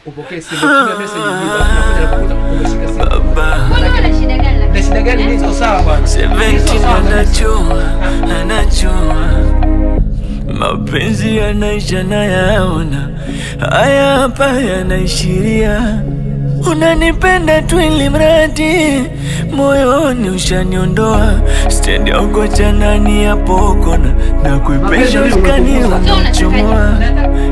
upokee simu, tuma message hivi unakuja kumshika simu. Mbona una shida gani? Na shida gani hizo sawa bwana? 17 anachua mapenzi yanaisha na yaona, haya hapa yanaishiria. Unanipenda tu ili mradi moyoni ushaniondoa, stendi ogocha nani hapo kona na kuipesha uskani unachomoa.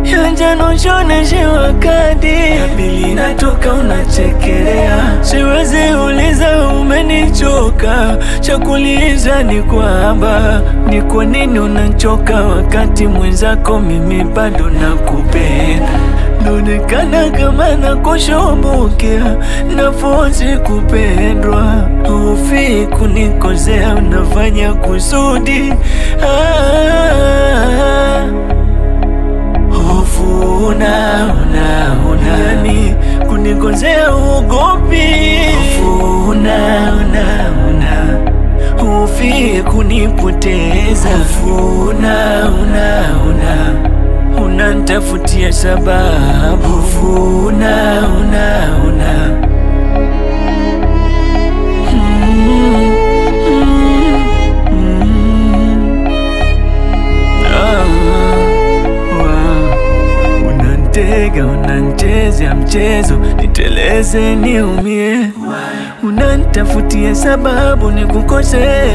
Yanjano shoneshe wakati ya pili natoka unachekelea. Siwezi uliza umenichoka, chakuliza ni kwamba ni kwa nini unachoka wakati mwenzako mimi bado nakupenda. Naonekana kama nakushobokea, nafosi kupendwa, ufi kunikosea, unafanya kusudi. Hofu unani kunikosea ugopi. Hofu una ufi kunipoteza. Hofu unanitafutia sababu. Hofu una unantega, unanchezea mchezo, niteleze niumie. Unanitafutia sababu nikukose.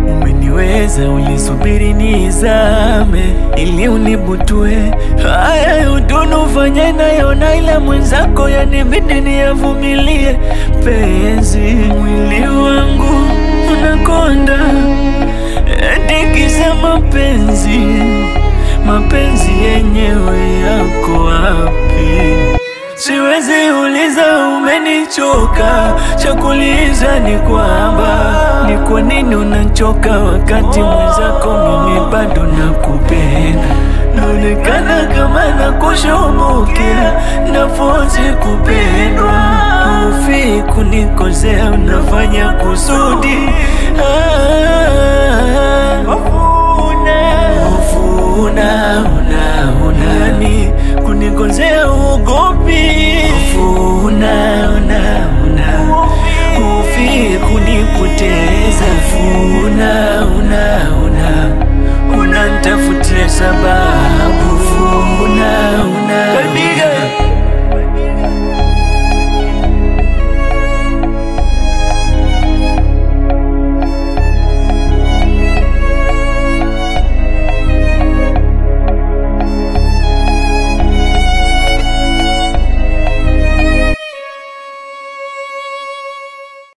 Umeniweza, ulisubiri nizame ili unibutue. Haya udunu ufanye nayona, ila mwenzako yanibidi niyavumilie. Penzi mwili wangu unakonda, tikisa mapenzi yenyewe yako wapi? Siwezi uliza umenichoka, chakuliza ni kwamba ni kwa nini unachoka wakati mwenzako mimi bado nakupenda. Naonekana kama nakushobokea, nafosi kupendwa, ufi kunikosea, unafanya kusudi. Hofu unani kunikosea ugopi.